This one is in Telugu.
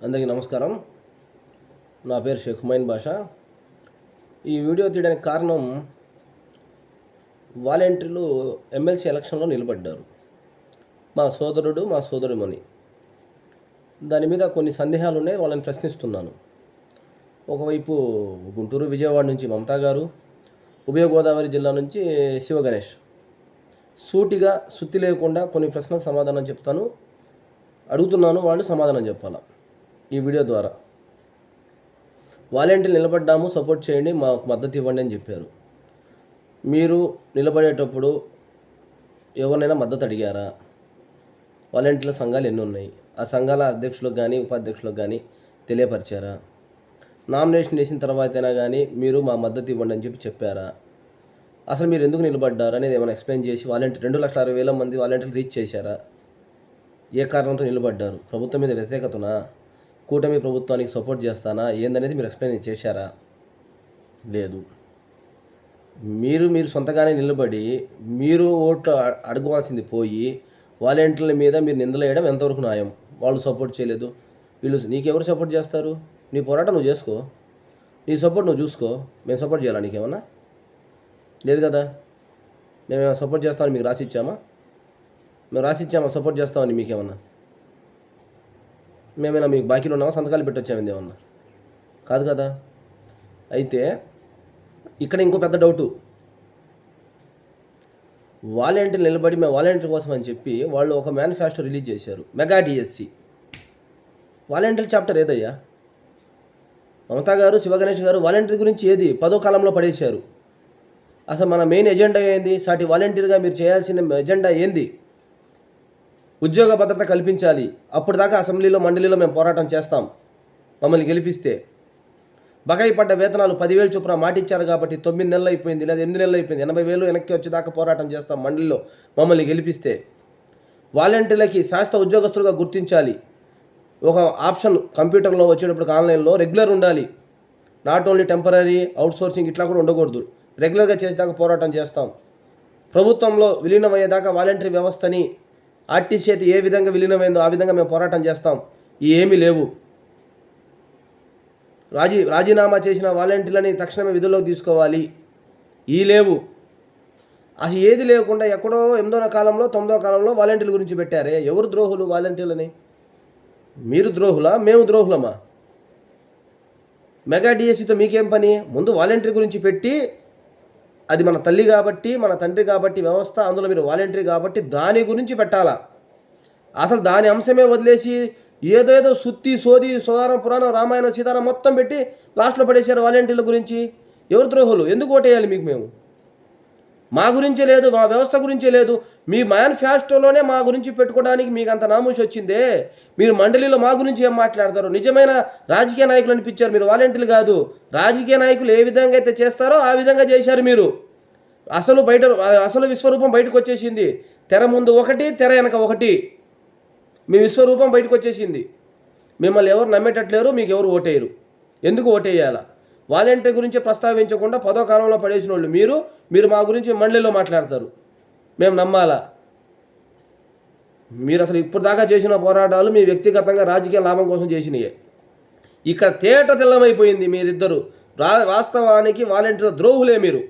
అందరికీ నమస్కారం. నా పేరు షేక్ హుమైన్ బాషా. ఈ వీడియో తీయడానికి కారణం, వాలంటీర్లు ఎమ్మెల్సీ ఎలక్షన్లో నిలబడ్డారు. మా సోదరుడు, మా సోదరిమణి. దాని మీద కొన్ని సందేహాలు ఉన్నాయి, వాళ్ళని ప్రశ్నిస్తున్నాను. ఒకవైపు గుంటూరు, విజయవాడ నుంచి మమతా గారు, ఉభయ గోదావరి జిల్లా నుంచి శివగణేష్. సూటిగా సుత్తి లేకుండా కొన్ని ప్రశ్నలకు సమాధానం చెప్తాను, అడుగుతున్నాను, వాళ్ళు సమాధానం చెప్పాలా ఈ వీడియో ద్వారా. వాలంటీర్లు నిలబడ్డాము, సపోర్ట్ చేయండి, మాకు మద్దతు ఇవ్వండి అని చెప్పారు. మీరు నిలబడేటప్పుడు ఎవరినైనా మద్దతు అడిగారా? వాలంటీర్ల సంఘాలు ఎన్ని ఉన్నాయి? ఆ సంఘాల అధ్యక్షులకు కానీ ఉపాధ్యక్షులకు కానీ తెలియపరిచారా? నామినేషన్ వేసిన తర్వాతైనా కానీ మీరు మా మద్దతు ఇవ్వండి అని చెప్పారా? అసలు మీరు ఎందుకు నిలబడ్డారు అనేది ఏమైనా ఎక్స్ప్లెయిన్ చేసి, 2,60,000 మంది వాలంటీర్లు రీచ్ చేశారా? ఏ కారణంతో నిలబడ్డారు? ప్రభుత్వం మీద వ్యతిరేకతనా? కూటమి ప్రభుత్వానికి సపోర్ట్ చేస్తానా? ఏందనేది మీరు ఎక్స్ప్లెయిన్ చేశారా? లేదు. మీరు సొంతగానే నిలబడి మీరు ఓట్లు అడగవలసింది పోయి వాలంటీర్ల మీద మీరు నిందలు వేయడం ఎంతవరకు న్యాయం? వాళ్ళు సపోర్ట్ చేయలేదు, వీళ్ళు నీకెవరు సపోర్ట్ చేస్తారు? నీ పోరాటం నువ్వు చేసుకో, నీ సపోర్ట్ నువ్వు చూసుకో. మేము సపోర్ట్ చేయాలా నీకేమన్నా? లేదు కదా. మేమేమైనా సపోర్ట్ చేస్తామని మీకు రాసిచ్చామా? మేము రాసిచ్చామా సపోర్ట్ చేస్తామని? మీకేమన్నా మేమైనా మీకు బాకీలు ఉన్నామా? సంతకాలు పెట్టొచ్చామంది ఏమన్నా? కాదు కదా. అయితే ఇక్కడ ఇంకో పెద్ద డౌటు. వాలంటీర్లు నిలబడి మేము వాలంటీర్ కోసం అని చెప్పి వాళ్ళు ఒక మేనిఫెస్టో రిలీజ్ చేశారు, మెగా డిఎస్సి. వాలంటీర్ చాప్టర్ ఏదయ్యా? మమతా గారు, శివగణేష్ గారు వాలంటీర్ గురించి ఏది 10వ కాలంలో పడేశారు. అసలు మన మెయిన్ ఎజెండా ఏంది? సాటి వాలంటీర్గా మీరు చేయాల్సిన ఎజెండా ఏంది? ఉద్యోగ భద్రత కల్పించాలి. అప్పుడు దాకా అసెంబ్లీలో, మండలిలో మేము పోరాటం చేస్తాం మమ్మల్ని గెలిపిస్తే. బకాయి పడ్డ వేతనాలు 10,000 చొప్పున మాటిచ్చారు కాబట్టి 9 నెలలు అయిపోయింది, లేదా 8 నెలలు అయిపోయింది, 80,000 వెనక్కి వచ్చేదాకా పోరాటం చేస్తాం మండలిలో మమ్మల్ని గెలిపిస్తే. వాలంటీర్లకి శాశ్వత ఉద్యోగస్తులుగా గుర్తించాలి. ఒక ఆప్షన్ కంప్యూటర్లో వచ్చేటప్పుడు ఆన్లైన్లో రెగ్యులర్ ఉండాలి. నాట్ ఓన్లీ టెంపరీ, అవుట్సోర్సింగ్ ఇట్లా కూడా ఉండకూడదు. రెగ్యులర్గా చేసేదాకా పోరాటం చేస్తాం. ప్రభుత్వంలో విలీనమయ్యేదాకా వాలంటీర్ వ్యవస్థని ఆర్టీసీ అయితే ఏ విధంగా విలీనమైందో ఆ విధంగా మేము పోరాటం చేస్తాం. ఏమీ లేవు. రాజీనామా చేసిన వాలంటీర్లని తక్షణమే విధుల్లోకి తీసుకోవాలి. ఈ లేవు. అసలు ఏది లేకుండా ఎక్కడో 8వ కాలంలో 9వ కాలంలో వాలంటీర్ల గురించి పెట్టారే. ఎవరు ద్రోహులు వాలంటీర్లని? మీరు ద్రోహులా? మేము ద్రోహులమా? మెగా డిఎస్సితో మీకేం పని? ముందు వాలంటీర్ గురించి పెట్టి, అది మన తల్లి కాబట్టి, మన తండ్రి కాబట్టి వ్యవస్థ, అందులో మీరు వాలంటీర్ కాబట్టి దాని గురించి పెట్టాలా. అసలు దాని అంశమే వదిలేసి ఏదేదో సుత్తి సోది సోదారం పురాణం రామాయణం సీతారాం మొత్తం పెట్టి లాస్ట్లో పడేశారు వాలంటీర్ల గురించి. ఎవరు ద్రోహులు? ఎందుకు ఓటేయాలి మీకు? మేము మా గురించే లేదు, మా వ్యవస్థ గురించే లేదు. మీ మేనిఫెస్టోలోనే మా గురించి పెట్టుకోవడానికి మీకు అంత నామూషి వచ్చిందే. మీరు మండలిలో మా గురించి ఏం మాట్లాడతారు? నిజమైన రాజకీయ నాయకులు అనిపించారు మీరు, వాలంటీర్లు కాదు. రాజకీయ నాయకులు ఏ విధంగా అయితే చేస్తారో ఆ విధంగా చేశారు మీరు. అసలు విశ్వరూపం బయటకు వచ్చేసింది. తెర ముందు ఒకటి, తెర వెనక ఒకటి. మీ విశ్వరూపం బయటకు వచ్చేసింది. మిమ్మల్ని ఎవరు నమ్మేటట్లేరు, మీకు ఎవరు ఓటేయరు. ఎందుకు ఓటేయాలా? వాలంటీర్ గురించి ప్రస్తావించకుండా 10వ కాలంలో పడేసిన వాళ్ళు మీరు మా గురించి మండలిలో మాట్లాడతారు. మేము నమ్మాలా? మీరు అసలు ఇప్పుడు దాకా చేసిన పోరాటాలు మీ వ్యక్తిగతంగా రాజకీయ లాభం కోసం చేసినయే. ఇక్కడ తేట తెల్లమైపోయింది మీరిద్దరు. వాస్తవానికి వాలంటీర్ ద్రోహులే మీరు.